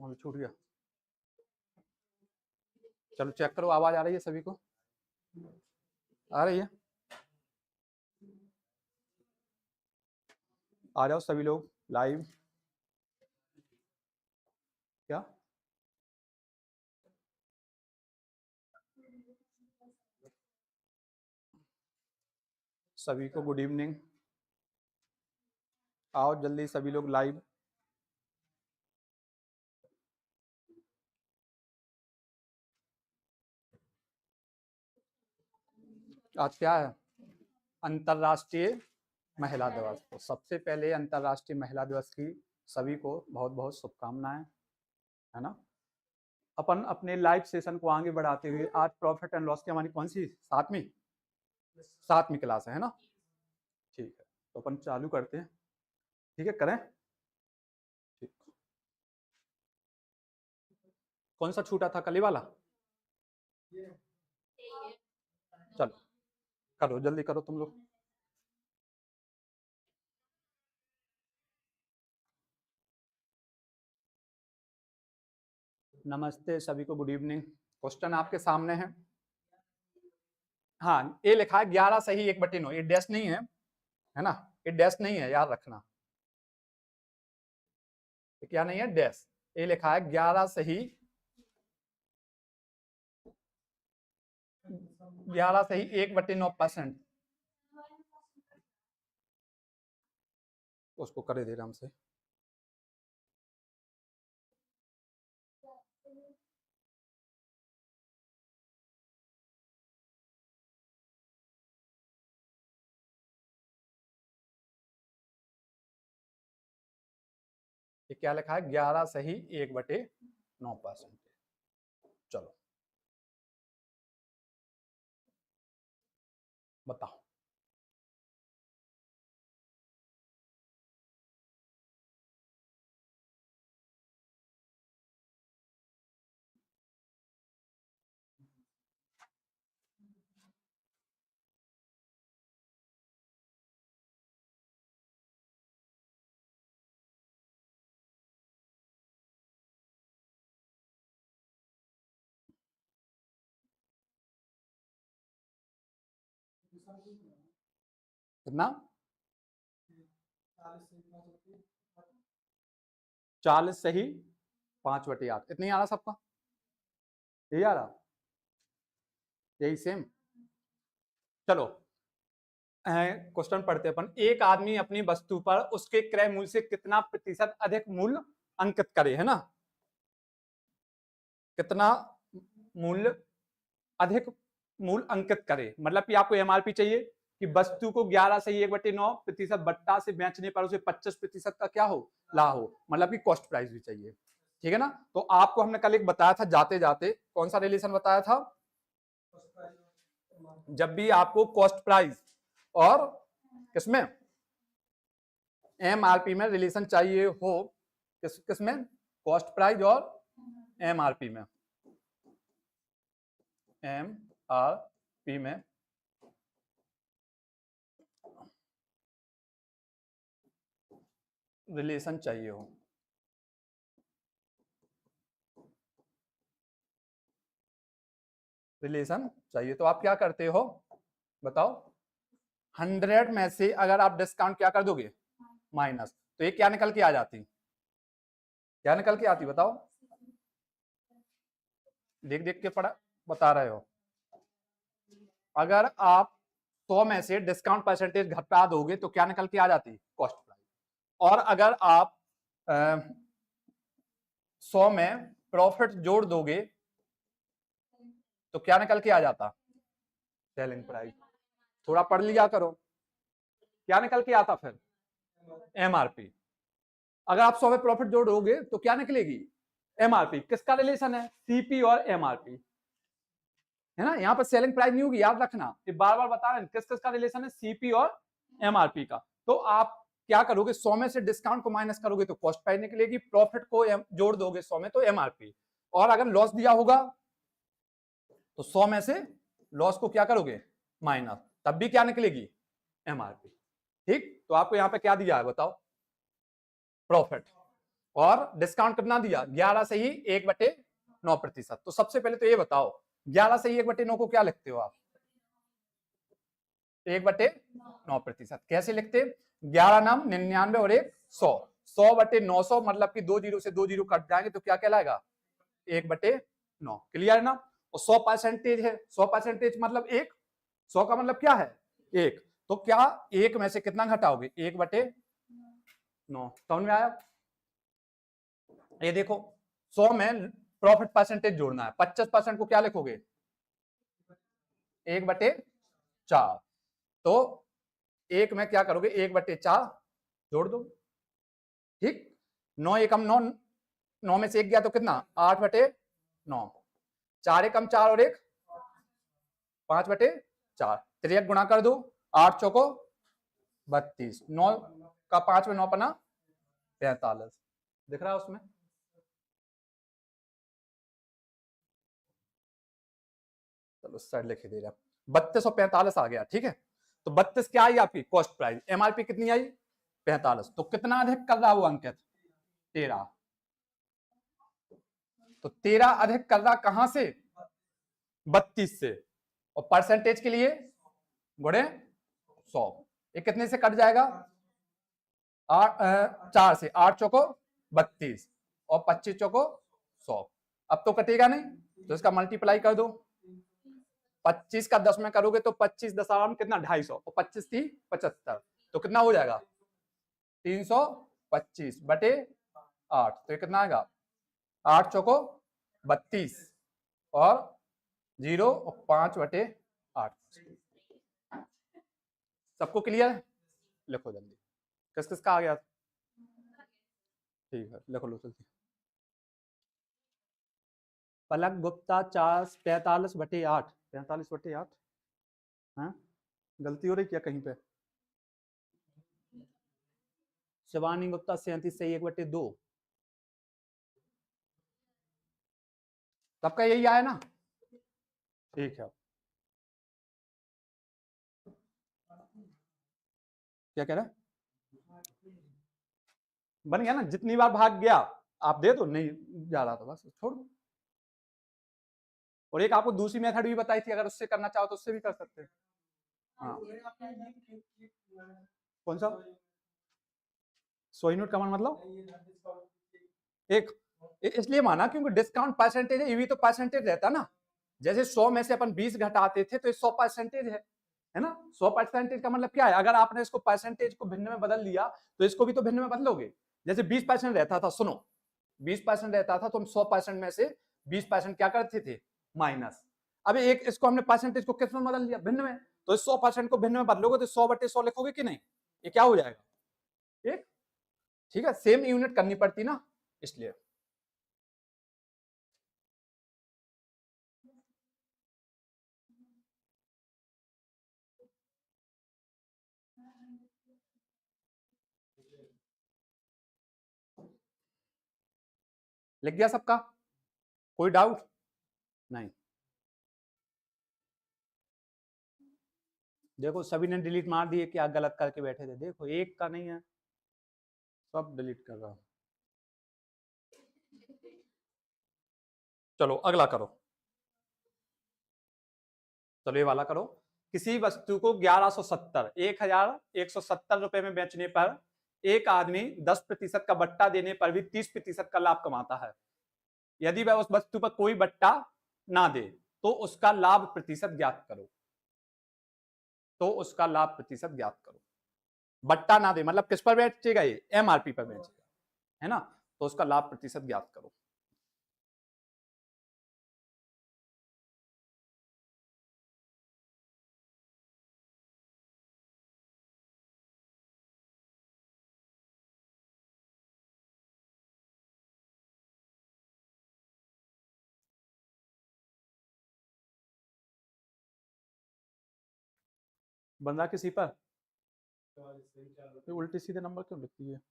वहां छूट गया। चलो चेक करो, आवाज आ रही है सभी को? आ रही है? आ जाओ सभी लोग लाइव। क्या सभी को गुड इवनिंग। आओ जल्दी सभी लोग लाइव। आज क्या है? अंतरराष्ट्रीय महिला दिवस। तो सबसे पहले अंतरराष्ट्रीय महिला दिवस की सभी को बहुत बहुत शुभकामनाएं, है ना। अपन अपने लाइव सेशन को आगे बढ़ाते हुए आज प्रॉफिट एंड लॉस की हमारी कौन सी सातवीं क्लास है ना। ठीक है, तो अपन चालू करते हैं। ठीक है, करें। ठीक। कौन सा छूटा था, कली वाला? चलो करो, जल्दी करो तुम लोग। नमस्ते सभी को, गुड इवनिंग। क्वेश्चन आपके सामने है। हाँ, ये लिखा है 11 सही 1/9। ये डैश नहीं है ना, ये डैश नहीं है, याद रखना। ये क्या नहीं है, डैश। ये लिखा है 11 सही 1/9%। उसको करे दे आराम से। ये क्या लिखा है, 11 सही 1/9%। चलो बताओ। कितना? 40 सही 5/8। इतनी आ रहा सबका? यही आ रहा, यही सेम। चलो क्वेश्चन पढ़ते अपन। एक आदमी अपनी वस्तु पर उसके क्रय मूल्य से कितना प्रतिशत अधिक मूल्य अंकित करे, है ना। कितना मूल्य अधिक मूल्य अंकित करे, मतलब कि आपको एमआरपी चाहिए कि वस्तु को 11 सही 1/9% बट्टा से बेचने पर उसे 25% का क्या हो, लाभ हो, मतलब कि कॉस्ट प्राइस भी चाहिए। ठीक है ना। तो आपको हमने कल एक बताया था जाते जाते, कौन सा रिलेशन बताया था? जब भी आपको कॉस्ट प्राइस और किसमें, एमआरपी में रिलेशन चाहिए हो, किसमें, कॉस्ट प्राइस और एमआरपी में, एमआरपी में रिलेशन चाहिए हो, रिलेशन चाहिए तो आप क्या करते हो बताओ। 100 में से अगर आप डिस्काउंट क्या कर दोगे, माइनस, तो ये क्या निकल के आ जाती, क्या निकल के आती बताओ। देख देख के पढ़ा बता रहे हो। अगर आप 100 में से डिस्काउंट परसेंटेज घटा दोगे तो क्या निकल के आ जाती, कॉस्ट प्राइस। और अगर आप 100 में प्रॉफिट जोड़ दोगे तो क्या निकल के आ जाता, सेलिंग प्राइस। थोड़ा पढ़ लिया करो, क्या निकल के आता फिर, एमआरपी। अगर आप 100 में प्रॉफिट जोड़ोगे तो क्या निकलेगी, एमआरपी। किसका रिलेशन है, सीपी और एमआरपी, है ना। यहां पर सेलिंग प्राइस नहीं होगी, याद रखना, ये बार बार बता रहे हैं किस किस का रिलेशन है, सीपी और एमआरपी का। तो आप क्या करोगे, 100 में से डिस्काउंट को माइनस करोगे तो कॉस्ट प्राइस निकलेगी, प्रॉफिट को जोड़ दोगे 100 में तो एमआरपी, और अगर लॉस दिया होगा तो 100 में से लॉस को क्या करोगे, माइनस, तब भी क्या निकलेगी, एमआरपी। ठीक, तो आपको यहां पे क्या दिया है बताओ, प्रॉफिट। और डिस्काउंट कितना दिया, 11 से ही 1/9%। तो सबसे पहले तो ये बताओ 11 से ही 1/9 को क्या लिखते हो आप, 1/9%। कैसे लिखते, 11 नाम 99 और 1 100, 100/900 मतलब कि 2 जीरो से 2 जीरो कट जाएंगे तो क्या कहलाएगा, 1/9। क्लियर है ना। और 100% है, 100% मतलब 1, 100 का मतलब क्या है 1, तो क्या 1 में से कितना घटाओगे, 1/9। समझ में आया। ये देखो 100 में प्रॉफिट परसेंटेज जोड़ना है, 25% को क्या लिखोगे, 1/4। तो 1 में क्या करोगे, 1/4 जोड़ दो। ठीक, 9 एकम 9, 9 में से 1 गया तो कितना, 8/9, 4 एकम 4 और 1 5/4, त्रियक गुणा कर दो, 8 चौको 32, 9 का 5 में 9 पना 45, दिख रहा है उसमें। चलो साइड लिख दे रहा, 3245 आ गया। ठीक है, तो 32 क्या आई आपकी कॉस्ट प्राइस, एमआरपी कितनी आई 45, तो कितना अधिक कर रहा वो अंकित 13, तो 13 अधिक कर रहा कहां से 32 से, और परसेंटेज के लिए गुणे 100, ये कितने से कट जाएगा, 4 से, 8 चौको 32 और 25 चौको 100, अब तो कटेगा नहीं तो इसका मल्टीप्लाई कर दो, 25 का 10 में करोगे तो 25 दशमलव कितना 250 और 25 थी 75, तो कितना हो जाएगा 325/8, तो ये कितना आएगा 8 चौको 32 और 0 और 5/8। सबको क्लियर, लिखो जल्दी, किस किस का आ गया, ठीक है लिखो लो जल्दी। पलक गुप्ता 45/8, 45/8, हाँ गलती हो रही क्या कहीं पे, शिवानी गुप्ता 37 से 1/2, सबका यही आया ना, ठीक है। क्या कह रहा है, बन गया ना, जितनी बार भाग गया आप दे दो, नहीं जा रहा तो बस छोड़ दो। और एक आपको दूसरी मेथड भी बताई थी, अगर उससे करना चाहो तो उससे भी कर सकते हैं। हाँ कौन सा, सो यूनिट का मतलब एक, इसलिए माना क्योंकि डिस्काउंट परसेंटेज है, ये भी तो परसेंटेज रहता ना, जैसे 100 में से अपन 20 घटाते थे तो ये 100% है ना। 100% का मतलब क्या है, अगर आपने इसको परसेंटेज को भिन्न में बदल लिया तो इसको भी तो भिन्न में बदलोगे। जैसे 20% रहता था, सुनो 20% रहता था तो हम 100% में से 20% क्या करते थे माइनस, अब एक इसको हमने परसेंटेज को किस में बदल लिया, भिन्न में, तो 100% को भिन्न में बदलोगे तो 100/100 लिखोगे कि नहीं, ये क्या हो जाएगा एक, ठीक है, सेम यूनिट करनी पड़ती ना इसलिए। लिख गया सबका, कोई डाउट नहीं, देखो सभी ने डिलीट मार दिए, क्या गलत करके बैठे थे, देखो एक का नहीं है, सब डिलीट कर रहा हूं। चलो अगला करो, चलो ये वाला करो, किसी वस्तु को 1170 1170 रुपए में बेचने पर एक आदमी 10% का बट्टा देने पर भी 30% का लाभ कमाता है, यदि वह उस वस्तु पर कोई बट्टा ना दे तो उसका लाभ प्रतिशत ज्ञात करो, तो उसका लाभ प्रतिशत ज्ञात करो। बट्टा ना दे मतलब किस पर बेचेगा, ये एमआरपी पर बेचेगा, है ना, तो उसका लाभ प्रतिशत ज्ञात करो। बंदा किसी पर उल्टे सीधे नंबर क्यों लिखती है।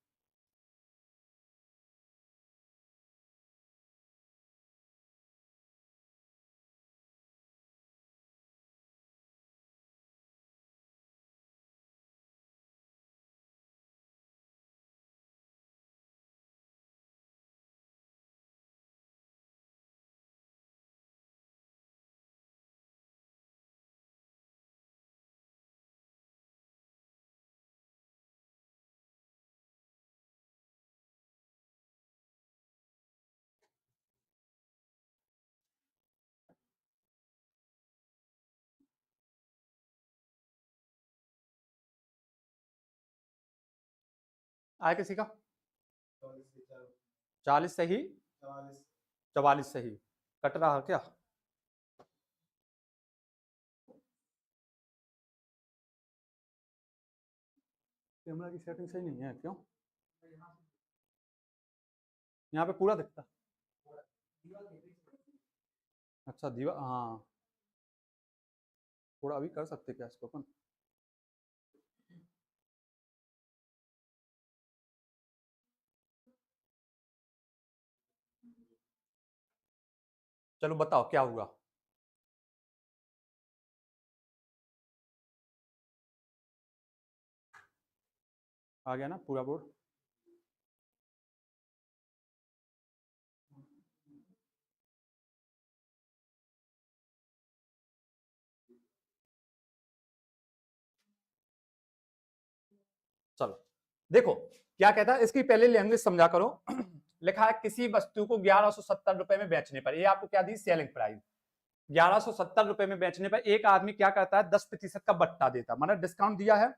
आया किसी का? 40 सही, 44 सही। कट रहा क्या? कैमरा की सेटिंग सही नहीं है क्यों? यहाँ पे पूरा दिखता। अच्छा दीवार, हाँ थोड़ा अभी कर सकते क्या इसको अपन? चलो बताओ क्या हुआ। आ गया ना पूरा बोर्ड? चलो देखो क्या कहता है, इसकी पहले लैंग्वेज समझा करो। लिखा है किसी वस्तु को 1170 रुपए में बेचने पर, ये आपको क्या दी? Selling price. 1170 रुपए में बेचने पर एक आदमी क्या करता है? 10% का बट्टा देता, मतलब डिस्काउंट दिया है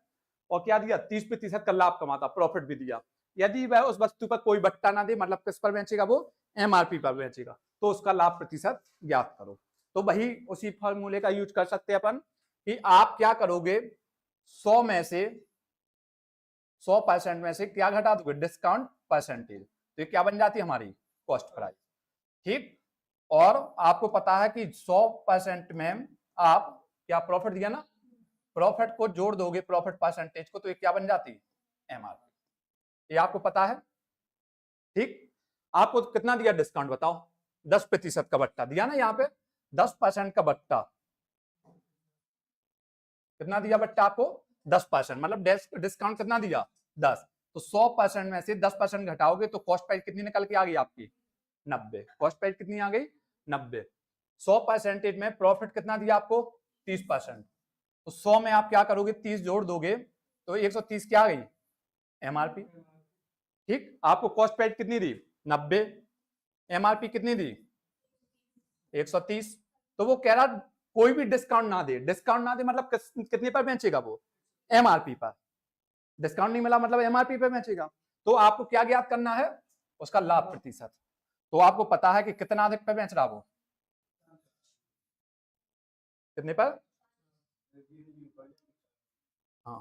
और क्या दिया? 30% का लाभ कमाता, प्रॉफिट भी दिया। यदि वह उस वस्तु पर कोई बट्टा ना दे, मतलब किस पर बेचेगा? वो एमआरपी पर बेचेगा, तो उसका लाभ प्रतिशत ज्ञात करो। तो वही उसी फॉर्मूले का यूज कर सकते हैं अपन कि आप क्या करोगे, 100 में से 100% में से क्या घटा दोगे? Discount percentage. तो ये क्या बन जाती है? हमारी कॉस्ट प्राइस। ठीक। और आपको पता है कि 100% में आप क्या प्रॉफिट दिया ना, प्रॉफिट को जोड़ दोगे प्रॉफिट परसेंटेज को, तो ये क्या बन जाती? एमआरपी। ये आपको पता है। ठीक। आपको कितना दिया डिस्काउंट बताओ? 10% का बट्टा दिया ना यहाँ पे, 10% का बट्टा। कितना दिया बट्टा आपको? 10%, मतलब डिस्काउंट कितना दिया? 10। तो 100% में से 10% घटाओगे तो कॉस्ट प्राइस कितनी निकल के आ गई आपकी? 90। कॉस्ट प्राइस कितनी आ गई? 90। 100% में प्रॉफिट कितना दिया आपको? 30%। तो 100 में आप क्या करोगे? 30 जोड़ दोगे तो 130 क्या आ गई? एमआरपी। ठीक। आपको कॉस्ट प्राइस कितनी दी? 90। एमआरपी कितनी दी? 130। तो वो कह रहा कोई भी डिस्काउंट ना दे। डिस्काउंट ना दे मतलब कितने पर बेचेगा? वो एमआरपी पर। डिस्काउंट नहीं मिला मतलब एमआरपी पे बेचेगा। तो आपको क्या ज्ञात करना है? उसका लाभ प्रतिशत। तो आपको पता है कि कितना अधिक पे बेच रहा वो? कितने पर? हाँ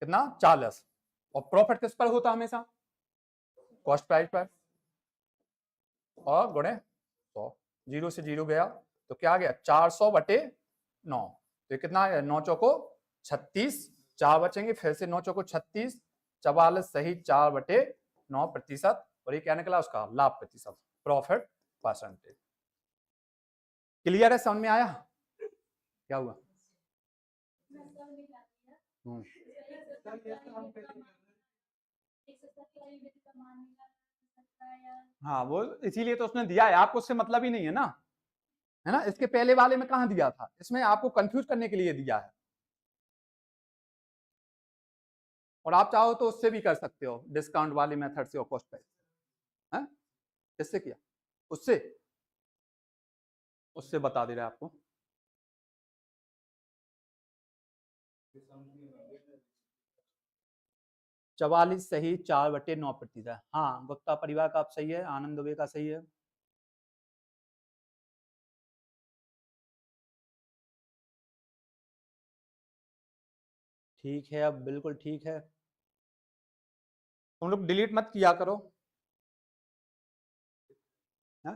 कितना? 40। और प्रॉफिट किस पर होता हमेशा? कॉस्ट प्राइस पर। और गुणे 100। 0 से 0 गया तो क्या गया? 400/9। तो कितना है? 9 चौको 36, 4 बचेंगे, फिर से 9 चौको 36, 44 सही 4/9%। और ये क्या निकला? उसका लाभ प्रतिशत, प्रॉफिट परसेंटेज। क्लियर है? समझ में आया क्या हुआ? हाँ वो इसीलिए तो उसने दिया है, आपको उससे मतलब ही नहीं है ना, है ना? इसके पहले वाले में कहां दिया था? इसमें आपको कंफ्यूज करने के लिए दिया है। और आप चाहो तो उससे भी कर सकते हो, डिस्काउंट वाले मेथड से और कॉस्ट प्राइस। है किससे किया? उससे, उससे बता दे रहा है आपको। 44 सही 4/9%। हाँ गुप्ता परिवार का आप सही है, आनंद दुबे का सही है। ठीक है, अब बिल्कुल ठीक है। तुम लोग डिलीट मत किया करो। हाँ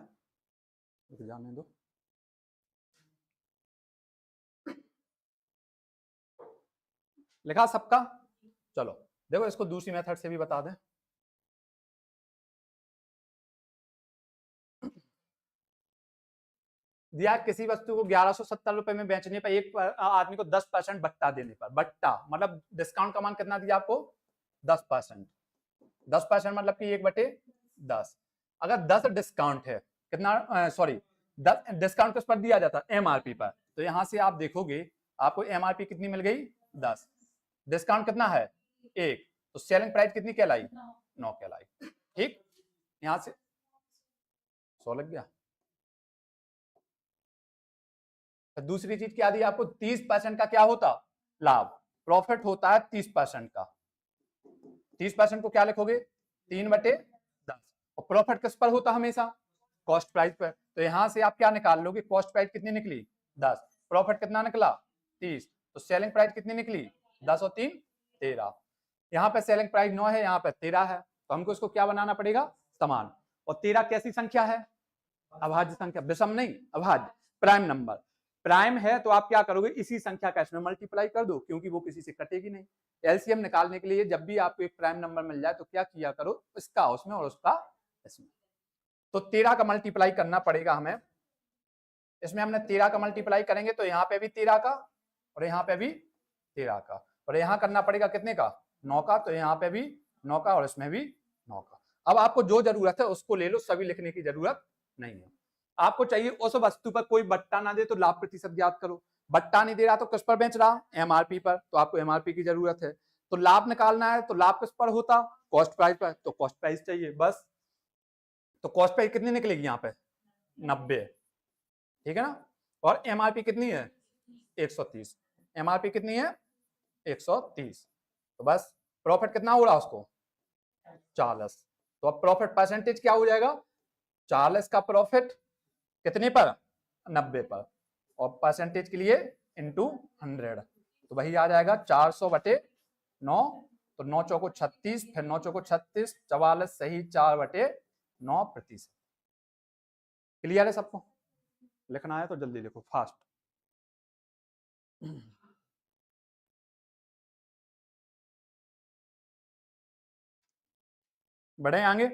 जाने दो। लिखा सबका? चलो देखो इसको दूसरी मेथड से भी बता दें। दिया किसी वस्तु को 1170 रुपए में बेचने पर एक आदमी को 10% बट्टा देने पर, बट्टा मतलब डिस्काउंट का मान कितना दिया आपको? 10%। 10% मतलब कि 1/10। अगर 10 डिस्काउंट है, कितना सॉरी 10 डिस्काउंट किस पर दिया जाता है? एमआरपी पर। तो यहां से आप देखोगे आपको एमआरपी कितनी मिल गई? 10। डिस्काउंट कितना है? 1। तो सेलिंग प्राइस कितनी कहलाई? 9 कहलाई। ठीक। यहां से 100 लग गया। तो दूसरी चीज क्या दी आपको? 30% का क्या होता? लाभ। प्रॉफिट होता है 30% का। 30% को क्या लिखोगे 3/10। और प्रॉफिट किस पर होता हमेशा कॉस्ट प्राइस पर, तो यहां से आप क्या निकाल लोगे कॉस्ट प्राइस कितनी निकली 10, प्रॉफिट कितना निकला 30, तो सेलिंग प्राइस कितनी निकली 10 और 3 13। यहाँ पे सेलिंग प्राइस 9 है, यहाँ पे 13 है, तो हमको इसको क्या बनाना पड़ेगा समान। और 13 कैसी संख्या है अभाज्य संख्या, विषम नहीं अभाज्य, प्राइम नंबर। प्राइम है तो आप क्या करोगे इसी संख्या का इसमें मल्टीप्लाई कर दो, क्योंकि वो किसी से कटेगी नहीं। एलसीएम निकालने के लिए जब भी आपको एक प्राइम नंबर मिल जाए तो क्या किया करो इसका उसमें और उसका इसमें। तो 13 का मल्टीप्लाई करना पड़ेगा हमें, इसमें हमने 13 का मल्टीप्लाई करेंगे तो यहाँ पे भी 13 का और यहाँ पे भी 13 का, और यहाँ करना पड़ेगा कितने का 9 का, तो यहाँ पे भी 9 का और इसमें भी 9 का। अब आपको जो जरूरत है उसको ले लो, सभी लिखने की जरूरत नहीं है। आपको चाहिए उस वस्तु पर कोई बट्टा ना दे तो लाभ प्रतिशत ज्ञात करो। बट्टा नहीं दे रहा तो किस पर बेच रहा एमआरपी पर, तो आपको एमआरपी की जरूरत है। तो लाभ निकालना है तो लाभ किस पर होता कॉस्ट प्राइस पर, तो कॉस्ट प्राइस चाहिए बस। तो कॉस्ट प्राइस कितनी निकलेगी यहाँ पे 90, ठीक है ना। और एमआरपी कितनी है 130, एमआरपी कितनी है 130, तो बस प्रॉफिट कितना हो रहा उसको 40। तो अब प्रॉफिट परसेंटेज क्या हो जाएगा 40 का प्रॉफिट कितने पर 90 पर, और परसेंटेज के लिए इंटू 100, तो वही आ जाएगा 400/9, तो 9 चौको 36, फिर 9 चौको 36, 44 सही 4/9%। क्लियर है सबको, लिखना है तो जल्दी लिखो फास्ट। बढ़े आगे,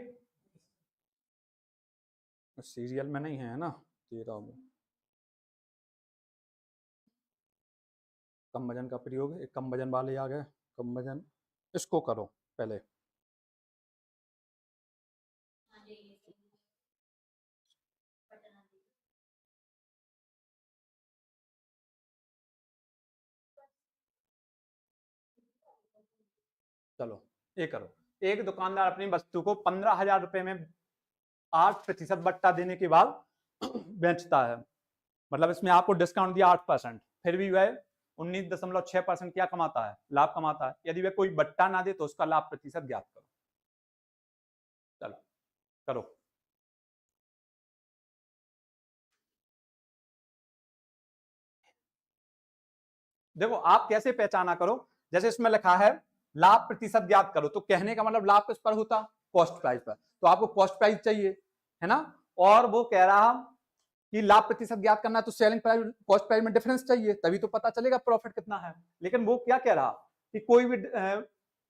सीरियल में नहीं है ना 13 में। कम वजन का प्रयोग, एक कम वजन वाले आ गए, कम वजन इसको करो पहले। चलो ये करो, एक दुकानदार अपनी वस्तु को 15,000 रुपए में 8% बट्टा देने के बाद बेचता है, मतलब इसमें आपको डिस्काउंट दिया 8%, फिर भी वह 19.6% क्या कमाता है लाभ कमाता है। यदि वह कोई बट्टा ना दे तो उसका लाभ प्रतिशत ज्ञात करो। चलो करो। देखो आप कैसे पहचाना करो, जैसे इसमें लिखा है लाभ प्रतिशत ज्ञात करो, तो कहने का मतलब लाभ किस पर होता कॉस्ट प्राइस पर, तो आपको कॉस्ट प्राइस चाहिए है ना। और वो कह रहा कि लाभ प्रतिशत ज्ञात करना है तो सेलिंग प्राइस कॉस्ट प्राइस में डिफरेंस चाहिए, तभी तो पता चलेगा प्रॉफिट कितना है। लेकिन वो क्या कह रहा कि कोई भी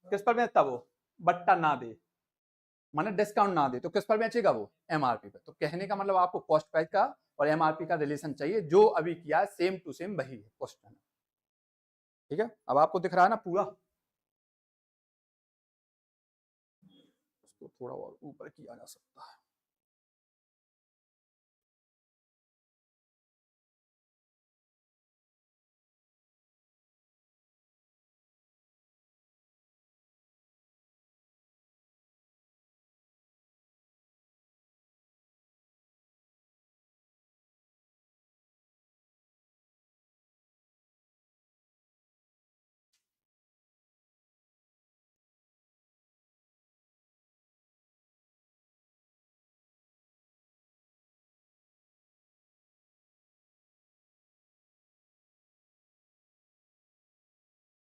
किस पर बेचता वो बट्टा ना दे, माने डिस्काउंट ना दे, तो किस पर बेचेगा वो एमआरपी पर। तो कहने का मतलब आपको कॉस्ट प्राइस का और एमआरपी का रिलेशन चाहिए, जो अभी किया है सेम टू सेम वही है क्वेश्चन, ठीक है। अब आपको दिख रहा है ना पूरा, उसको थोड़ा और ऊपर किया जा सकता है।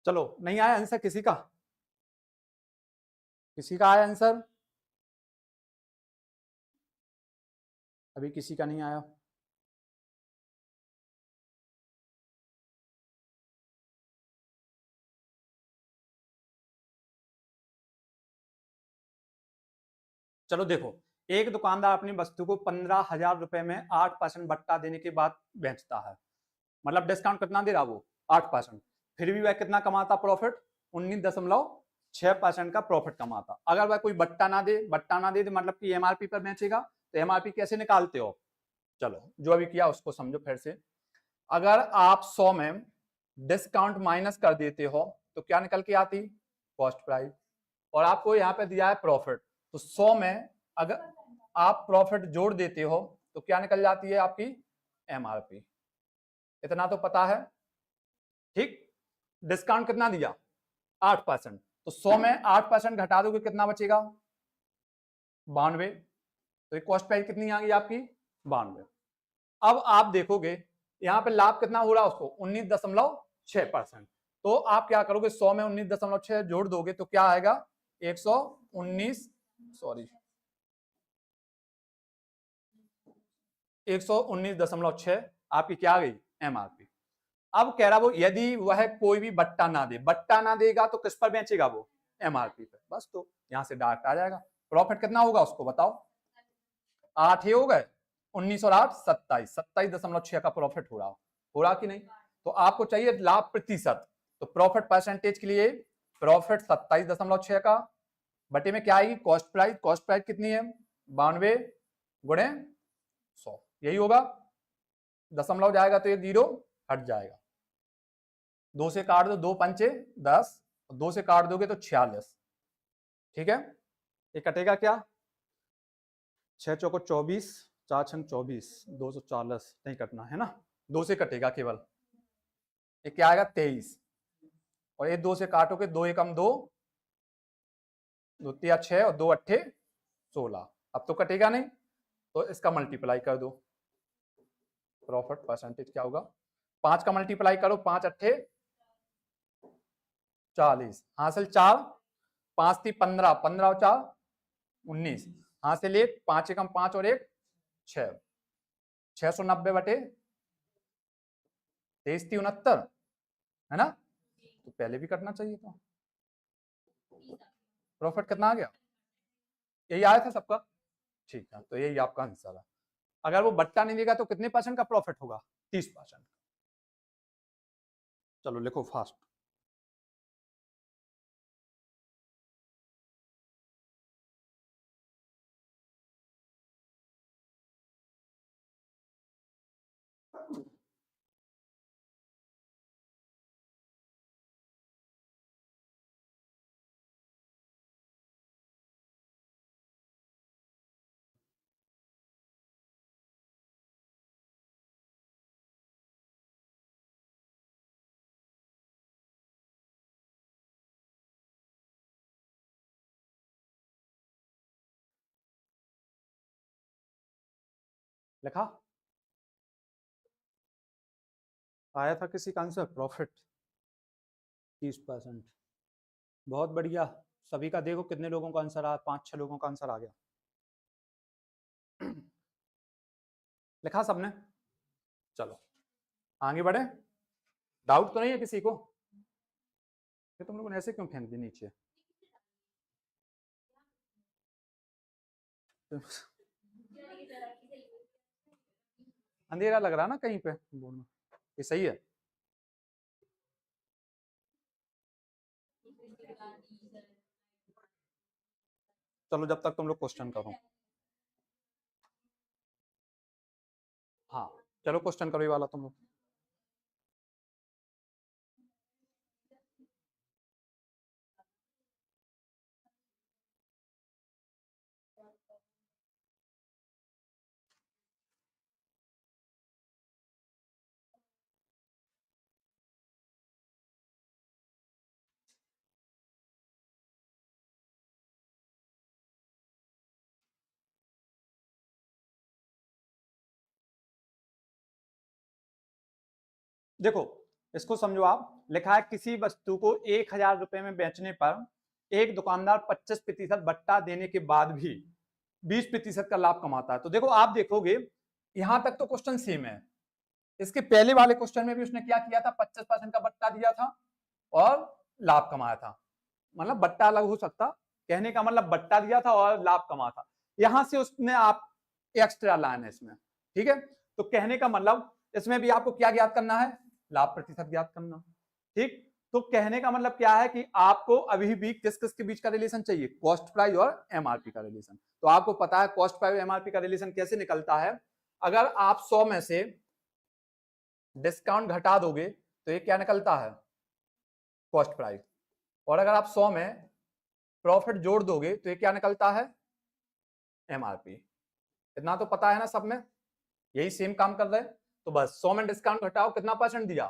चलो नहीं आया आंसर किसी का, किसी का आया आंसर अभी किसी का नहीं आया। चलो देखो, एक दुकानदार अपनी वस्तु को 15,000 रुपए में 8% बट्टा देने के बाद बेचता है, मतलब डिस्काउंट कितना दे रहा वो 8%, फिर भी वह कितना कमाता प्रॉफिट 19.6% का प्रॉफिट कमाता। अगर वह कोई बट्टा ना दे, बट्टा ना दे तो मतलब कि एमआरपी पर बेचेगा, तो एमआरपी कैसे निकालते हो, चलो जो अभी किया उसको समझो फिर से। अगर आप 100 में डिस्काउंट माइनस कर देते हो तो क्या निकल के आती कॉस्ट प्राइस, और आपको यहाँ पे दिया है प्रॉफिट, तो 100 में अगर आप प्रॉफिट जोड़ देते हो तो क्या निकल जाती है आपकी एमआरपी, इतना तो पता है, ठीक। डिस्काउंट कितना दिया 8%, तो 100 में 8% घटा दोगे कितना बचेगा? 92। तो ये कॉस्ट प्राइस कितनी आ गई आपकी? 92। अब आप देखोगे यहाँ पे लाभ कितना हो रहा है उसको 19.6%। तो आप क्या करोगे 100 में 19.6 जोड़ दोगे तो क्या आएगा 119 119.6 आपकी क्या आ गई एमआरपी। अब कह रहा वो यदि वह कोई भी बट्टा ना दे, बट्टा ना देगा तो किस पर बेचेगा वो? एमआरपी पर। बस तो यहां से डायरेक्ट आ जाएगा। प्रॉफिट कितना होगा उसको बताओ? 8 ही हो गए, 19 और 8 27, 27.6 का प्रॉफिट हो रहा कि नहीं? तो आपको चाहिए लाभ प्रतिशत, तो प्रॉफिट परसेंटेज के लिए प्रॉफिट 27.6 का बटे में क्या आएगी कॉस्ट प्राइस। कॉस्ट प्राइस कितनी है 92 गुणे 100, यही होगा। दशमलव जाएगा तो ये 0 हट जाएगा, 2 से काट दो, 2 पंचे 10, 2 से काट दोगे तो 46। ठीक है, ये कटेगा क्या 6 चौको 24, 4 छंग 24, 240 नहीं कटना है ना, 2 से कटेगा केवल। ये क्या आएगा 23, और ये 2 से काटोगे 2 एकम 2, 2 तिया 6 और 2 अट्ठे 16। अब तो कटेगा नहीं, तो इसका मल्टीप्लाई कर दो। प्रॉफिट परसेंटेज क्या होगा 5 का मल्टीप्लाई करो, 5 अट्ठे 40, हासिल 4, 5 थी 15, 15 और 4 19, हासिल 1, 5 एकम 5 और 1 6, 690 बटे 23 थी 69 है ना, तो पहले भी कटना चाहिए था। प्रॉफिट कितना आ गया? यही आया था सबका। ठीक है, तो यही आपका आंसर है। अगर वो बट्टा नहीं देगा तो कितने परसेंट का प्रॉफिट होगा? 30%। चलो लिखो फास्ट। लिखा आया था किसी का आंसर प्रॉफिट 30%। बहुत बढ़िया, सभी का देखो कितने लोगों का आंसर आया, 5-6 लोगों का आंसर आ गया। लिखा सबने? चलो आगे बढ़े। डाउट तो नहीं है किसी को? कि तुम लोगों ने ऐसे क्यों फेंक दी नीचे? अंधेरा लग रहा ना कहीं पे बोर्ड में, ये सही है? चलो जब तक तुम लोग क्वेश्चन करो। हाँ चलो क्वेश्चन करो ये वाला तुम लोग। देखो इसको समझो आप, लिखा है किसी वस्तु को 1000 रुपए में बेचने पर एक दुकानदार 25% बट्टा देने के बाद भी 20% का लाभ कमाता है। तो देखो आप देखोगे यहां तक तो क्वेश्चन सेम है, इसके पहले वाले क्वेश्चन में भी उसने क्या किया था 25% का बट्टा दिया था और लाभ कमाया था। मतलब बट्टा अलग हो सकता, कहने का मतलब बट्टा दिया था और लाभ कमा था। यहां से उसने आप एक्स्ट्रा लाइन है इसमें, ठीक है। तो कहने का मतलब इसमें भी आपको क्या ज्ञात करना है? लाभ प्रतिशत ज्ञात करना, ठीक। तो कहने का मतलब क्या है कि आपको अभी भी किस किस के बीच का रिलेशन चाहिए? कॉस्ट प्राइस और एमआरपी का रिलेशन। तो आपको पता है कॉस्ट प्राइस और एमआरपी का रिलेशन कैसे निकलता है। अगर आप 100 में से डिस्काउंट घटा दोगे तो ये क्या निकलता है? Cost price. और अगर आप 100 में प्रॉफिट जोड़ दोगे तो ये क्या निकलता है? एमआरपी। इतना तो पता है ना सब में, यही सेम काम कर रहे हैं। तो बस 100 में डिस्काउंट घटाओ, कितना परसेंट दिया?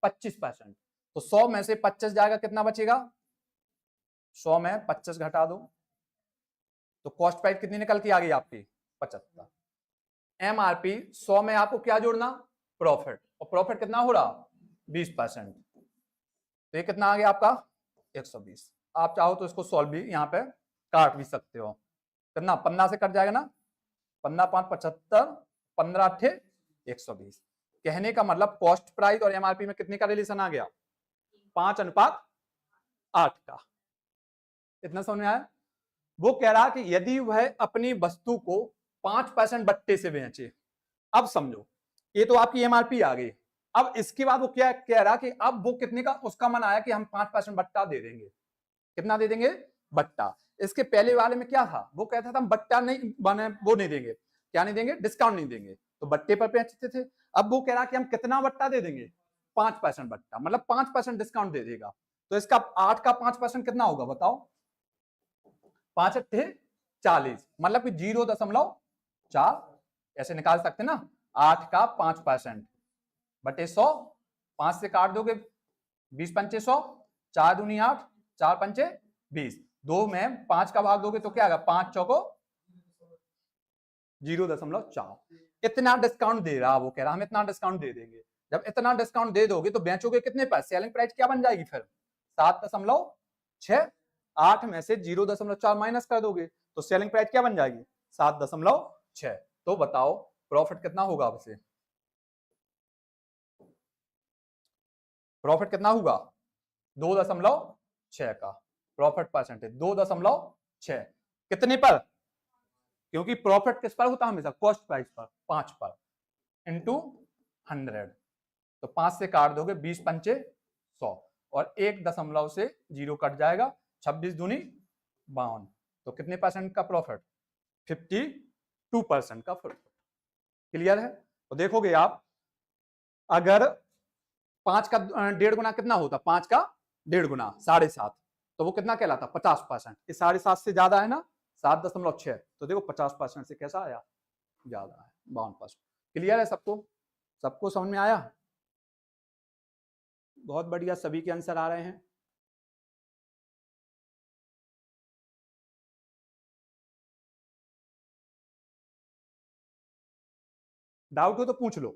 25%। तो 100 में से 25 जाएगा, कितना बचेगा? 100 में 25 घटा दो तो कॉस्ट प्राइस कितनी निकल के आ गई आपकी 75। एमआरपी 100 में आपको क्या जोड़ना प्रॉफिट, और प्रॉफिट कितना हो रहा 20%, तो ये कितना आ गया आपका 120। आप चाहो तो इसको सॉल्व भी यहाँ पे काट भी सकते हो, कितना 15 से कट जाएगा ना, 15 5 75, 15 8 120। कहने का मतलब कॉस्ट प्राइस और एमआरपी में कितने का रिलेशन आ गया 5:8 का। इतना समझ में आया। वो कह रहा कि यदि वह अपनी वस्तु को 5% बट्टे से बेचे, अब समझो ये तो आपकी एमआरपी आ गई, अब इसके बाद वो क्या कह रहा कि अब वो कितने का उसका मन आया कि हम 5% बट्टा दे देंगे। कितना दे देंगे बट्टा। इसके पहले वाले में क्या था, वो कहता था हम बट्टा नहीं बने, वो नहीं देंगे, क्या नहीं देंगे डिस्काउंट नहीं देंगे, तो बट्टे पर बेचते थे। अब वो कह रहा कि हम कितना बट्टा दे देंगे 5% बट्टा, मतलब 5% डिस्काउंट दे देगा। तो इसका 8 का 5% कितना होगा बताओ 5 8 40, मतलब कि 0.4 ऐसे निकाल सकते ना। 8 का 5% बटे 100, 5 से काट दोगे 20 पंचे 100, 4 दूनी 8, 4 पंचे 20, 2 में 5 का भाग दोगे तो क्या आएगा 5 चौको 0.4। इतना डिस्काउंट दे रहा, वो कह रहा हम इतना डिस्काउंट दे देंगे। जब इतना डिस्काउंट दे दोगे तो बेचोगे कितने पर, सेलिंग प्राइस क्या बन जाएगी फिर 7.6। 8 में से 0.4 माइनस कर दोगे तो सेलिंग प्राइस क्या बन जाएगी 7.6। तो बताओ प्रॉफिट कितना होगा आपसे, प्रॉफिट कितना होगा 2.6 का प्रॉफिट परसेंटेज 2.6 कितने पर, क्योंकि प्रॉफिट किस पर होता है हमेशा कॉस्ट प्राइस पर 5 पर इंटू 100, तो 5 से काट दोगे 20 पंचे 100 और 1 से 0 कट जाएगा 26 दूनी 52, तो कितने परसेंट का प्रॉफिट 52% का प्रॉफिट। क्लियर है। तो देखोगे आप अगर 5 का 1.5 गुना कितना होता, 5 का 1.5 गुना 7.5, तो वो कितना कहलाता 50%। ये 7.5 से ज्यादा है ना 7.6, तो देखो 50% से कैसा आया ज्यादा है 52%। क्लियर है सबको, सबको समझ में आया। बहुत बढ़िया, सभी के आंसर आ रहे हैं। डाउट हो तो पूछ लो।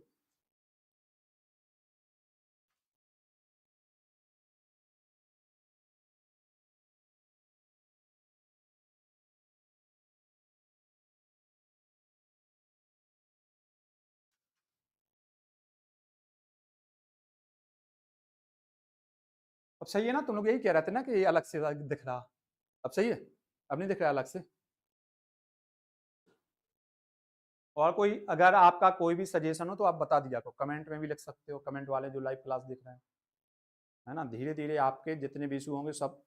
अब सही है ना, तुम लोग यही कह रहे थे ना कि ये अलग से दिख रहा, अब सही है, अब नहीं दिख रहा अलग से। और कोई अगर आपका कोई भी सजेशन हो तो आप बता दीजिए, कमेंट में भी लिख सकते हो, कमेंट वाले जो लाइव क्लास देख रहे हैं, है ना। धीरे धीरे आपके जितने भी इशू होंगे सब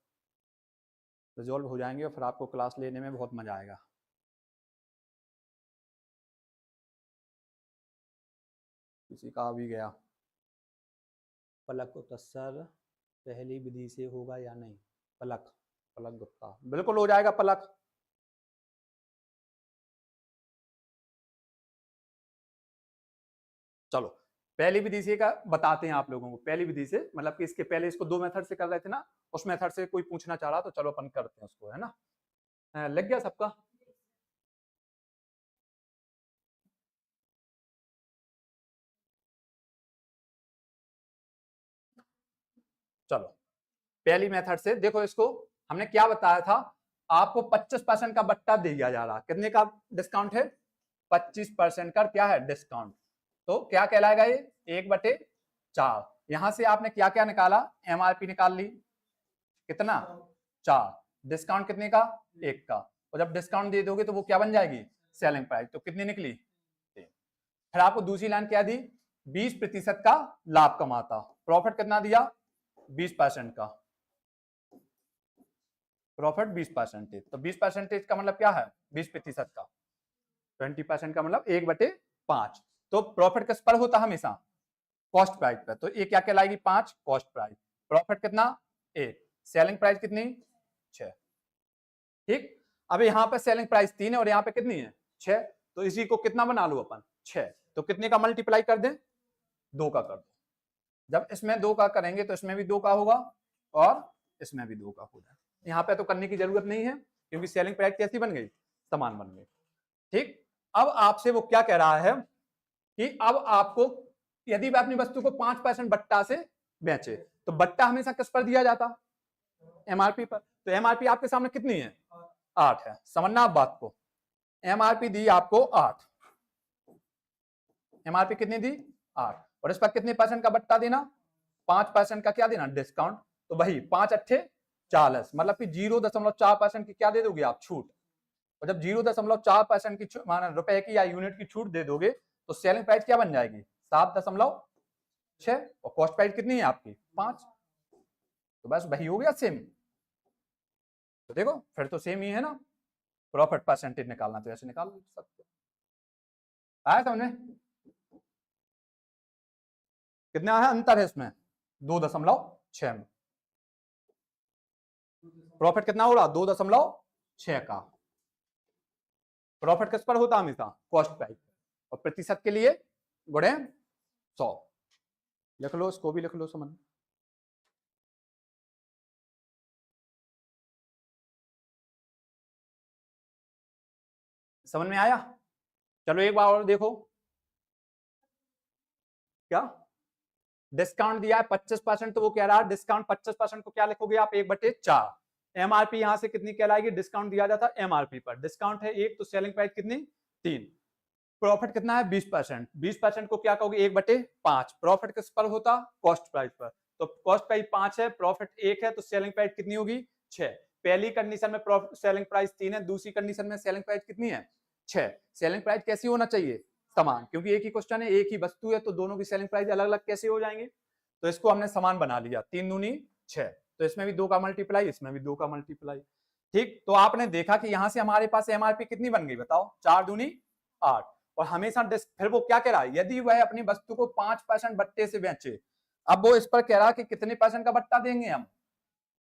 रिजॉल्व हो जाएंगे और फिर आपको क्लास लेने में बहुत मजा आएगा। किसी का भी गया पलक को तस्सर पहली विधि से होगा या नहीं, पलक पलक गुप्ता बिल्कुल हो जाएगा पलक। चलो पहली विधि से का बताते हैं आप लोगों को। पहली विधि से मतलब कि इसके पहले इसको 2 मेथड से कर रहे थे ना, उस मेथड से कोई पूछना चाह रहा तो चलो अपन करते हैं उसको, है ना। लग गया सबका। चलो पहली मेथड से देखो, इसको हमने क्या बताया था, आपको 25% का बट्टा दिया जा रहा, कितने का डिस्काउंट है 25% का क्या है डिस्काउंट, तो क्या कहलाएगा ये 1/4। यहां से आपने क्या क्या निकाला, एमआरपी निकाल ली कितना 4, डिस्काउंट कितने का 1 का, और जब डिस्काउंट दे दोगे तो वो क्या बन जाएगी सेलिंग प्राइस, तो कितनी निकली 3। फिर आपको दूसरी लाइन क्या दी 20% का लाभ कमाता, प्रॉफिट कितना दिया 20% का, प्रॉफिट 20%, तो 20% का मतलब क्या है 20% का, 20% का मतलब 1/5, तो प्रॉफिट किस पर होता हमेशा कॉस्ट प्राइस पर, तो ये क्या कहलाएगी 5 कॉस्ट प्राइस, प्रॉफिट कितना 1, सेलिंग प्राइस कितनी 6। ठीक, अब यहाँ पे सेलिंग प्राइस 3 है और यहाँ पे कितनी है 6, तो इसी को कितना बना लो अपन 6, तो कितने का मल्टीप्लाई कर दें 2 का कर दो, जब इसमें 2 का करेंगे तो इसमें भी 2 का होगा और इसमें भी 2 का होगा, यहाँ पे तो करने की जरूरत नहीं है क्योंकि सेलिंग प्राइस कैसी बन गई, समान बन गई। ठीक, अब आपसे वो क्या कह रहा है कि अब आपको यदि वह अपनी वस्तु को 5% बट्टा से बेचे तो बट्टा हमेशा किस पर दिया जाता, एमआरपी पर। तो एमआरपी आपके सामने कितनी है, 8 है। समझना आप बात को, एमआरपी दी आपको 8, एमआरपी कितनी दी 8, और इस पर कितने परसेंट का बट्टा देना, 5% का क्या देना, डिस्काउंट। तो वही 5 अट्ठे 40, मतलब कि 0.4% की क्या दे दोगे आप, छूट। और जब 0.4% की माना रुपए की या यूनिट की छूट दे दोगे तो सेलिंग प्राइस क्या बन जाएगी, 7.6, और कॉस्ट प्राइस कितनी है आपकी 5। तो बस वही हो गया सेम। तो देखो फिर तो सेम ही है ना, प्रॉफिट परसेंटेज निकालना तो ऐसे निकाल सकते हो। आया समझ में, कितना है अंतर है इसमें, 2.6 में। प्रॉफिट कितना हो रहा, 2.6 का। प्रॉफिट किस पर होता हमेशा, कॉस्ट प्राइस, और प्रतिशत के लिए गुणे 100। लिख लो, इसको भी लिख लो समझ। समझ में आया, चलो एक बार और देखो। क्या डिस्काउंट दिया है 25%, तो वो कह रहा है डिस्काउंट 25% को क्या लिखोगे आप, 1/4। एमआरपी यहां से कितनी कहलाएगी, डिस्काउंट दिया जाता है एमआरपी पर, डिस्काउंट है 1 तो सेलिंग प्राइस कितनी 3, प्रॉफिट कितना है 20%, 20% को क्या कहोगे 1/5, प्रॉफिट किस पर होता, कॉस्ट प्राइस पर। तो कॉस्ट प्राइस 5 है, प्रॉफिट 1 है, तो सेलिंग प्राइस कितनी होगी 6। पहली कंडीशन में सेलिंग प्राइस 3 है, दूसरी कंडीशन में सेलिंग प्राइस कितनी है 6। सेलिंग प्राइस कैसी होना चाहिए, समान, क्योंकि एक ही क्वेश्चन है, एक ही वस्तु है, तो दोनों की सेलिंग प्राइस अलग अलग कैसे हो जाएंगे। तो इसको हमने समान बना लिया, 3 दूनी 6, तो इसमें भी 2 का मल्टीप्लाई, इसमें भी 2 का मल्टीप्लाई। ठीक, तो आपने देखा कि यहां से हमारे पास एमआरपी कितनी बन गई बताओ, 4 दूनी 8। और हमेशा फिर वो क्या कह रहा है, यदि वह अपनी वस्तु को 5% बट्टे से बेचे, अब वो इस पर कह रहा कि कितने परसेंट का बट्टा देंगे हम,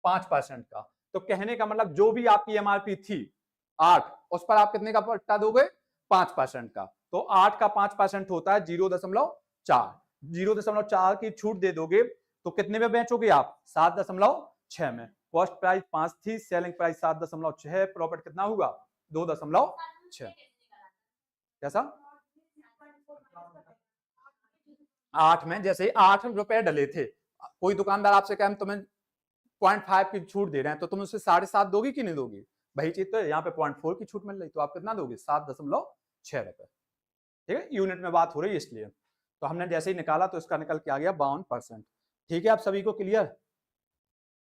5% का। तो कहने का मतलब जो भी आपकी एमआरपी थी 8, उस पर आप कितने का बट्टा दोगे, 5% का। तो 8 का 5% होता है 0.4, 0.4 की छूट दे दोगे तो कितने में बेचोगे आप, 7.6 में। कॉस्ट प्राइस 5 थी, सेलिंग प्राइस 7.6, प्रॉफिट कितना होगा 2.6। कैसा 8 में, जैसे 8 रुपए डले थे, कोई दुकानदार आपसे कहे तुम्हें 0.5 की छूट दे रहे हैं, तो तुम उससे 7.5 दोगी कि नहीं दोगी, वही चीज तो यहाँ पे 0.4 की छूट मिल रही, तो आप कितना दोगे 7.6 रुपए। ठीक है, यूनिट में बात हो रही है इसलिए। तो हमने जैसे ही निकाला तो इसका निकल के आ गया 52%। ठीक है, आप सभी को क्लियर,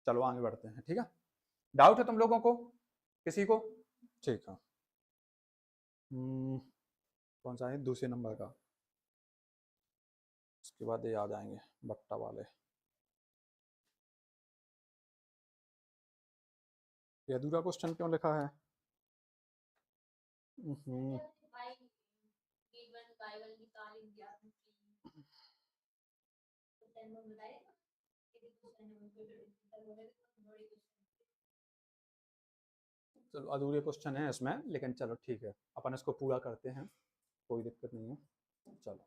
चलो आगे बढ़ते हैं। ठीक है, डाउट है तुम लोगों को, किसी को, ठीक है। कौन सा है, दूसरे नंबर का, उसके बाद ये आ जाएंगे बट्टा वाले। ये अधूरा क्वेश्चन क्यों लिखा है, चलो अधूरे क्वेश्चन है इसमें, लेकिन चलो ठीक है, अपन इसको पूरा करते हैं, कोई दिक्कत नहीं है। चलो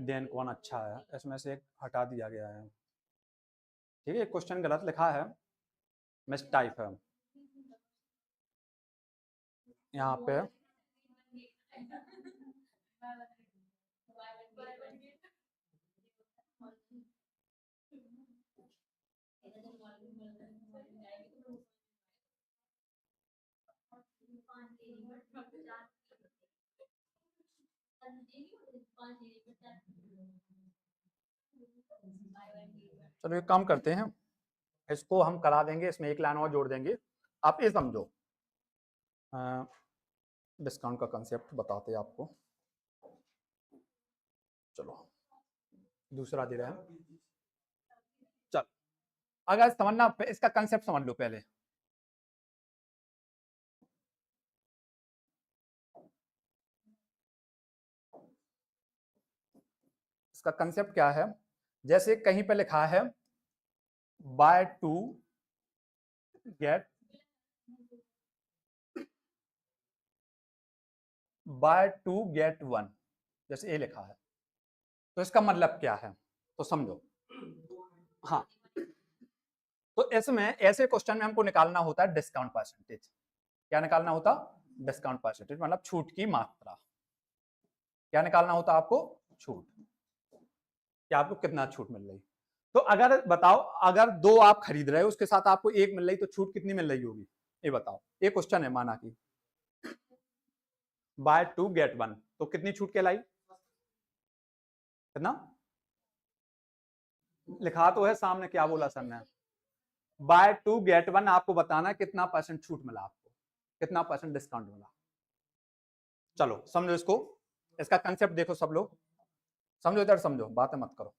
देन कौन अच्छा है, इसमें से एक हटा दिया गया है। ठीक है, क्वेश्चन गलत लिखा है, मिस टाइप है यहाँ पे। चलो एक काम करते हैं, इसको हम करा देंगे, इसमें एक लाइन और जोड़ देंगे। आप ये समझो, डिस्काउंट का कंसेप्ट बताते हैं आपको। चलो दूसरा दे रहे हैं, चल अगर समझना, इसका कंसेप्ट समझ लो पहले। इसका कंसेप्ट क्या है, जैसे कहीं पे लिखा है by two gate, by two gate one, जैसे ये लिखा है, तो इसका मतलब क्या है, तो समझो। हाँ तो इसमें ऐसे क्वेश्चन में हमको निकालना होता है डिस्काउंट परसेंटेज। क्या निकालना होता? डिस्काउंट परसेंटेज, मतलब छूट की मात्रा। क्या निकालना होता आपको? छूट, कि आपको कितना छूट मिल रही। तो अगर बताओ, अगर 2 आप खरीद रहे हो, उसके साथ आपको 1 मिल रही, तो छूट कितनी मिल रही होगी? ये बताओ। एक क्वेश्चन है, माना कि बाय 2 गेट 1, तो कितनी छूट कहलाई? कितना लिखा तो है सामने, क्या बोला सर ने? बाय 2 गेट 1, आपको बताना है कितना परसेंट छूट मिला आपको, कितना परसेंट डिस्काउंट मिला। चलो समझो इसको, इसका कंसेप्ट देखो सब लोग, समझो, इधर समझो, बातें मत करो।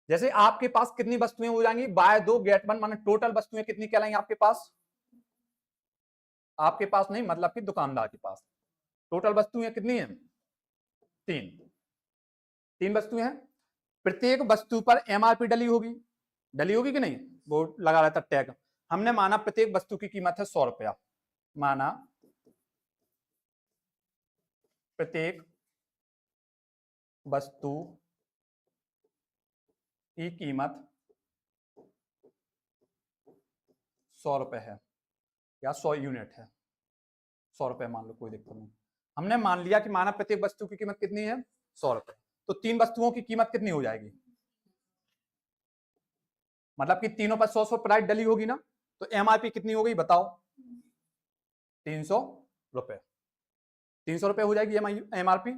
जैसे आपके पास कितनी वस्तुएं हो जाएंगी? बाय 2 गेट 1, माने टोटल वस्तुएं कितनी कहलाएंगी आपके पास? आपके पास नहीं, मतलब कि दुकानदार के पास टोटल वस्तुएं कितनी है? 3 वस्तुएं हैं। प्रत्येक वस्तु पर एमआरपी डली होगी, डली होगी कि नहीं? वो लगा रहता टैग। हमने माना प्रत्येक वस्तु की कीमत है 100 रुपया, माना प्रत्येक वस्तु की कीमत 100 रुपए है, या 100 यूनिट है, 100 रुपए मान लो, कोई दिक्कत नहीं। हमने मान लिया कि माना प्रत्येक वस्तु की कीमत कितनी है? 100 रुपए। तो 3 वस्तुओं की कीमत कितनी हो जाएगी? मतलब कि तीनों पर 100 प्राइस डली होगी ना, तो एमआरपी कितनी हो गई बताओ? 300 रुपए। 300 रुपए हो जाएगी एमआरपी।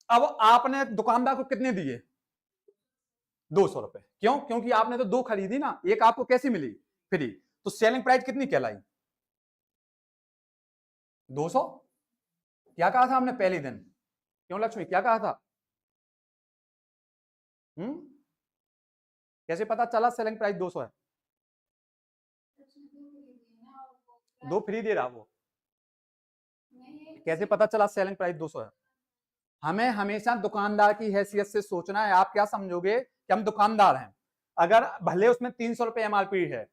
अब आपने दुकानदार को कितने दिए? 200 रुपए। क्यों? क्योंकि आपने तो 2 खरीदी ना, एक आपको कैसी मिली? फ्री। तो सेलिंग प्राइस कितनी कहलाई? 200। क्या कहा था हमने पहले दिन? क्यों लक्ष्मी, क्या कहा था? कैसे पता चला सेलिंग प्राइस 200 है? 2 फ्री दे रहा वो, कैसे पता चला सेलिंग प्राइस 200 है? हमें हमेशा दुकानदार की हैसियत से सोचना है। आप क्या समझोगे कि हम दुकानदार हैं, अगर भले उसमें 300 रुपए एमआरपी है,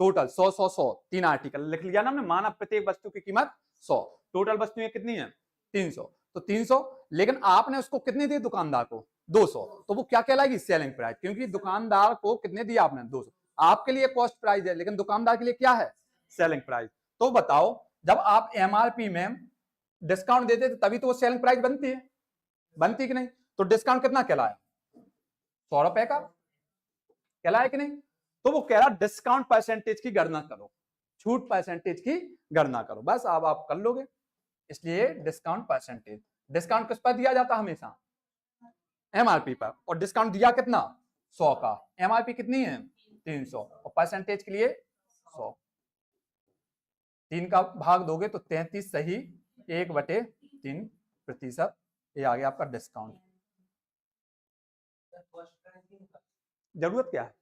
टोटल 100 100 100 3 आर्टिकल लिख लिया ना हमने, माना प्रत्येक वस्तु की कीमत 100, टोटल वस्तुएं कितनी है? 300, तो 300, लेकिन आपने उसको कितने दिए दुकानदार को? 200, तो वो क्या कहलाएगी? सेलिंग प्राइस, क्योंकि दुकानदार को कितने दिया आपने? 200। आपके लिए कॉस्ट प्राइस है, लेकिन दुकानदार के लिए क्या है? Selling price. तो बताओ, जब आप एमआरपी में डिस्काउंट देते थे तभी तो वो सेलिंग प्राइस बनती है, बनती कि नहीं? तो डिस्काउंट कितना कहलाया? 100 रुपए का कहलाया कि नहीं? तो वो कह रहा डिस्काउंट परसेंटेज की गणना करो, छूट परसेंटेज की गणना करो, बस अब आप कर लोगे। इसलिए डिस्काउंट परसेंटेज, डिस्काउंट किस पर दिया जाता? हमेशा एमआरपी पर। और डिस्काउंट दिया कितना? 100 का। एमआरपी कितनी है? 300, और परसेंटेज के लिए 100। 3 का भाग दोगे तो 33 सही 1/3%। ये आ गया आपका डिस्काउंट। जरूरत क्या है?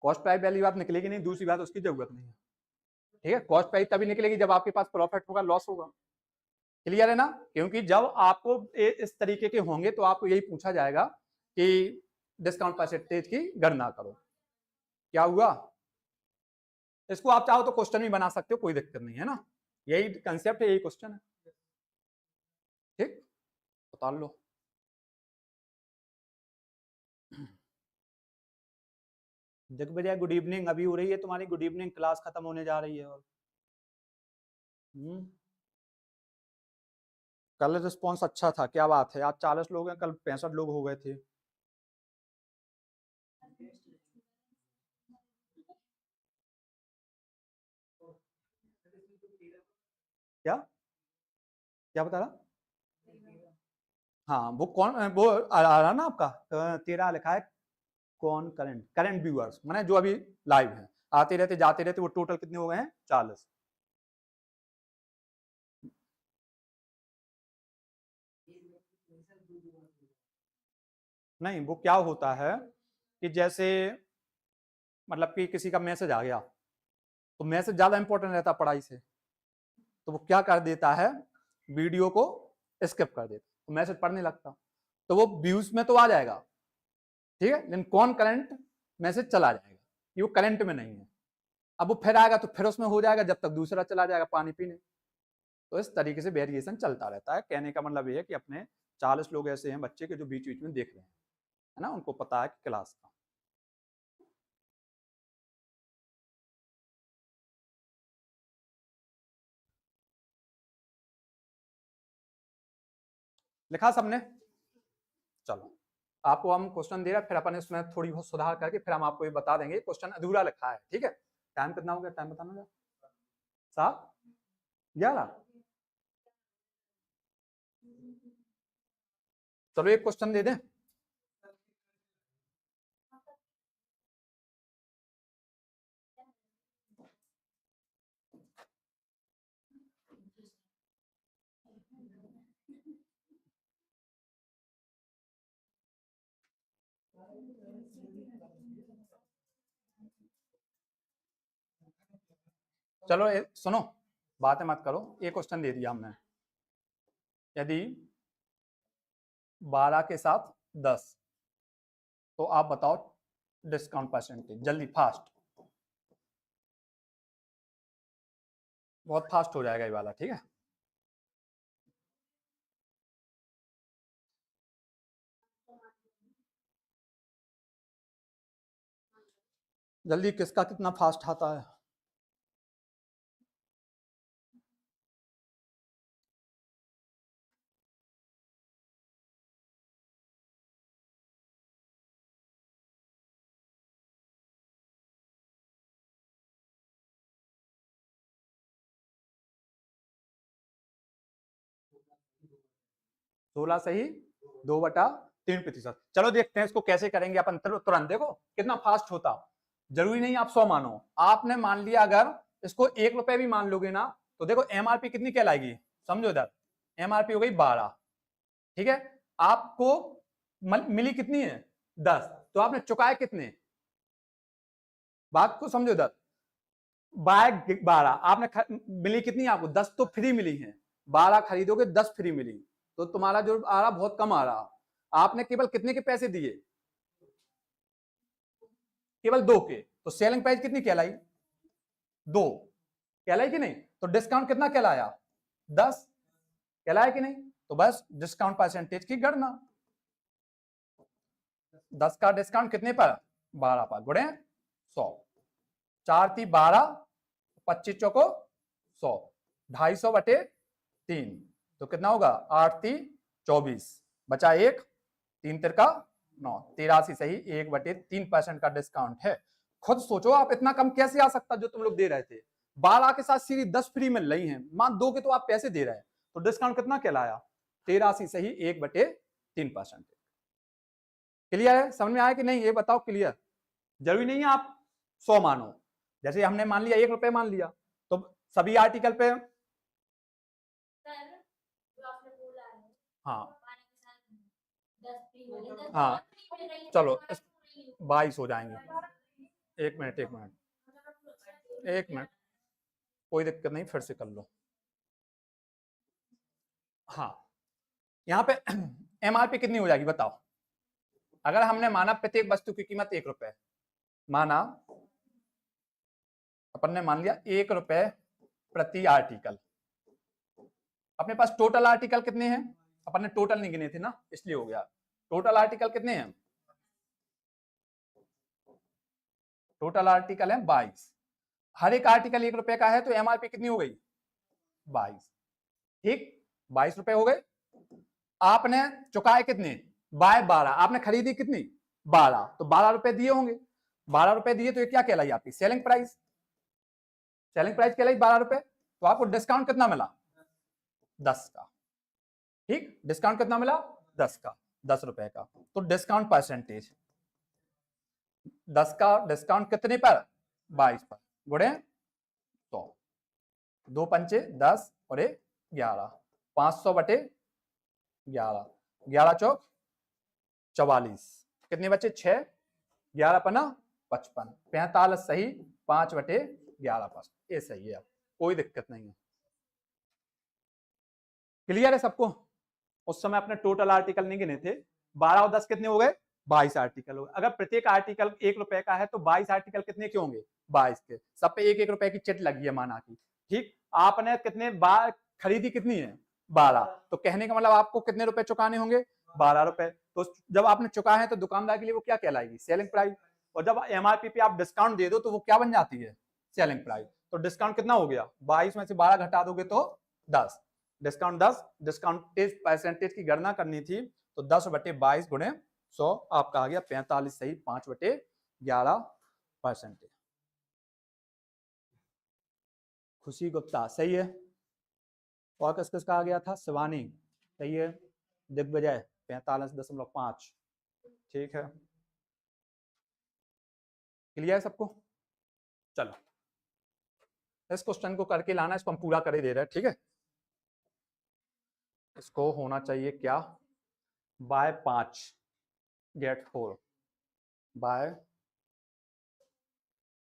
कॉस्ट प्राइस पहली बात निकलेगी नहीं, दूसरी बात उसकी जरूरत नहीं है। ठीक है, कॉस्ट प्राइस तभी निकलेगी जब आपके पास प्रॉफिट होगा, लॉस होगा। क्लियर है ना? क्योंकि जब आपको इस तरीके के होंगे तो आपको यही पूछा जाएगा कि डिस्काउंट परसेंटेज की गणना करो। क्या हुआ? इसको आप चाहो तो क्वेश्चन भी बना सकते हो, कोई दिक्कत नहीं है ना, यही कंसेप्ट है, यही क्वेश्चन है। ठीक, बता लो। दिग्विजय गुड इवनिंग, अभी हो रही है तुम्हारी गुड इवनिंग, क्लास खत्म होने जा रही है। और कल रिस्पॉन्स अच्छा था, क्या बात है, आज 40 लोग हैं, कल 65 लोग हो गए थे। क्या क्या बता रहा? हाँ, वो कौन, वो आ रहा ना आपका, तेरा लिखा है कौन करंट, करंट व्यूअर्स, माने जो अभी लाइव है, आते रहते जाते रहते, वो टोटल कितने हो गए हैं? 40। नहीं, वो क्या होता है कि जैसे मतलब कि किसी का मैसेज आ गया, तो मैसेज ज्यादा इंपॉर्टेंट रहता पढ़ाई से, तो वो क्या कर देता है, वीडियो को स्किप कर देता, तो मैसेज पढ़ने लगता, तो वो व्यूज में तो आ जाएगा, ठीक है, लेकिन कौन करंट मैसेज चला जाएगा, ये वो करंट में नहीं है। अब वो फिर आएगा तो फिर उसमें हो जाएगा, जब तक दूसरा चला जाएगा पानी पीने। तो इस तरीके से वेरिएशन चलता रहता है। कहने का मतलब ये है कि अपने 40 लोग ऐसे हैं बच्चे के जो बीच बीच में देख रहे हैं। है ना, उनको पता है कि क्लास का। लिखा सबने? चलो आपको हम क्वेश्चन दे रहे हैं, फिर अपन इसमें थोड़ी बहुत सुधार करके फिर हम आपको ये बता देंगे क्वेश्चन अधूरा लिखा है, ठीक है। टाइम कितना हो गया, टाइम बताना जरा। 7:11। चलो एक क्वेश्चन दे दें। चलो सुनो, बातें मत करो, एक क्वेश्चन दे दिया हमने। यदि 12 के साथ 10, तो आप बताओ डिस्काउंट परसेंटेज, जल्दी फास्ट, बहुत फास्ट हो जाएगा ये वाला, ठीक है। जल्दी, किसका कितना फास्ट आता है। सोलह सही 2/3%। चलो देखते हैं इसको कैसे करेंगे अपन तुरंत। देखो कितना फास्ट होता। जरूरी नहीं आप 100 मानो, आपने मान लिया अगर इसको 1 रुपए भी मान लोगे ना, तो देखो एमआरपी कितनी कहलाएगी, समझो इधर, एमआरपी हो गई 12, ठीक है। आपको मिली कितनी है 10, तो आपने चुकाए कितने, बात को समझो इधर, बाय 12 आपने मिली कितनी, आपको 10 तो फ्री मिली है, 12 खरीदोगे 10 फ्री मिली, तो तुम्हारा जो आ रहा बहुत कम आ रहा। आपने केवल कितने के पैसे दिए, केवल 2 के, तो सेलिंग प्राइस कितनी कहलाई, 2 कहलाई कि नहीं, तो डिस्काउंट कितना कहलाया 10 कहलाया कि नहीं। तो बस डिस्काउंट परसेंटेज की गणना, 10 का डिस्काउंट कितने पर, 12 पर, गुणे 100, 4 × 12, 25 चौको 100, 250/3, तो कितना होगा 8 × 24, बचा 1, 3 × 9, 83 सही, 1/3% का डिस्काउंट है। खुद सोचो आप इतना कम कैसे आ सकता जो तुम लोग दे रहे थे, 12 के साथ सीरीज 10 फ्री मिल रही है, मान 2 के तो आप पैसे दे रहे हैं, तो डिस्काउंट कितना कहलाया 83 सही, 1/3%। क्लियर है, समझ में आया कि नहीं, ये बताओ क्लियर। जरूरी नहीं है आप 100 मानो, जैसे हमने मान लिया 1 रुपए मान लिया, तो सभी आर्टिकल पे हाँ हाँ चलो 22 हो जाएंगे। एक मिनट कोई दिक्कत नहीं, फिर से कर लो। हाँ यहाँ पे एमआरपी कितनी हो जाएगी बताओ, अगर हमने माना प्रत्येक वस्तु की कीमत 1 रुपए, माना अपन ने मान लिया 1 रुपए प्रति आर्टिकल, अपने पास टोटल आर्टिकल कितने हैं, अपन ने टोटल नहीं गिने थे ना इसलिए हो गया, टोटल आर्टिकल कितने हैं, टोटल आर्टिकल है 22, हर एक आर्टिकल 1 रुपए का है, तो एमआरपी कितनी हो गई 22, ठीक 22 रुपए हो गए। आपने चुकाए कितने, बाय 12, आपने खरीदी कितनी 12, तो 12 रुपए दिए होंगे, 12 रुपए दिए तो ये क्या कहलाई आपकी सेलिंग प्राइस, सेलिंग प्राइस कहलाई 12 रुपए, तो आपको डिस्काउंट कितना मिला 10 का, ठीक डिस्काउंट कितना मिला 10 का, 10 रुपए का, तो डिस्काउंट परसेंटेज 10 का डिस्काउंट कितने पर 22 पर, गुणे 100, 2 पंचे 10 और 1 11, 500/11, 11 चौक 44, कितने बचे 6, 11 पना 55, 45 सही, 5/11 पर, ये सही है, कोई दिक्कत नहीं है। क्लियर है सबको, उस समय अपने टोटल आर्टिकल नहीं गिने थे, 12 और 10 कितने हो गए 22 आर्टिकल हो गए। अगर प्रत्येक आर्टिकल 1 रुपए का है तो 22 आर्टिकल कितने के होंगे 22 के, सब पे 1-1 रुपए की चिट लगी है माना की, ठीक। आपने कितने बार खरीदी कितनी है 12, तो कहने का मतलब आपको कितने रुपए चुकाने होंगे 12 रुपए, तो जब आपने चुका है तो दुकानदार के लिए वो क्या कहलाएगी, सेलिंग प्राइस। और जब एमआरपी पे आप डिस्काउंट दे दो तो वो क्या बन जाती है, सेलिंग प्राइस। तो डिस्काउंट कितना हो गया, 22 में से 12 घटा दोगे तो 10, डिस्काउंट 10, डिस्काउंटेज परसेंटेज की गणना करनी थी तो 10/22 गुणे 100 आपका आ गया 45 सही 5/11%। खुशी गुप्ता सही है, और किस किस का आ गया था, शिवानी सही है, दिग्विजय 45.5 ठीक है। क्लियर है सबको, चलो इस क्वेश्चन को करके लाना, इसको हम पूरा कर ही दे रहे हैं, ठीक है। इसको होना चाहिए क्या, बाय 5 गेट 4 बाय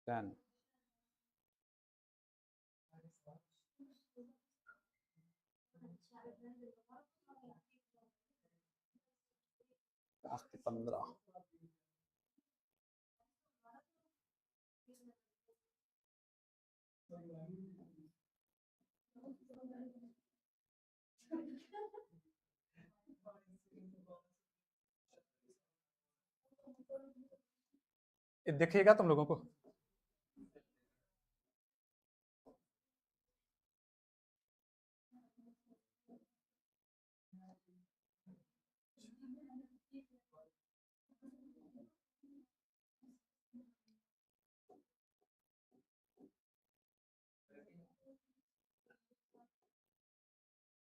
10। आस्ते 15 दिखेगा तुम लोगों को,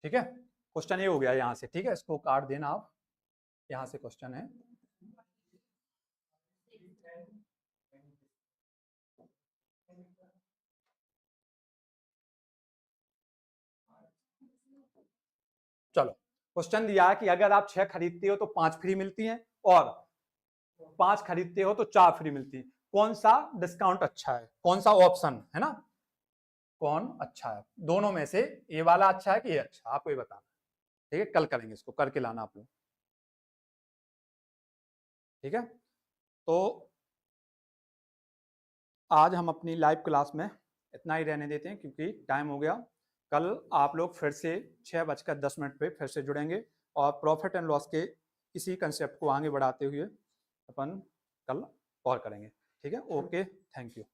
ठीक है। क्वेश्चन ये हो गया यहाँ से, ठीक है, इसको काट देना आप, यहाँ से क्वेश्चन है। चलो क्वेश्चन दिया कि अगर आप 6 खरीदते हो तो 5 फ्री मिलती हैं, और 5 खरीदते हो तो 4 फ्री मिलती है, कौन सा डिस्काउंट अच्छा है, कौन सा ऑप्शन है ना, कौन अच्छा है, दोनों में से ये वाला अच्छा है कि ये अच्छा, आपको ये बताना, ठीक है। कल करेंगे इसको, करके लाना आप लोग, ठीक है। तो आज हम अपनी लाइव क्लास में इतना ही रहने देते हैं क्योंकि टाइम हो गया। कल आप लोग फिर से 6:10 पे फिर से जुड़ेंगे और प्रॉफिट एंड लॉस के इसी कंसेप्ट को आगे बढ़ाते हुए अपन कल और करेंगे, ठीक है। Okay, thank you.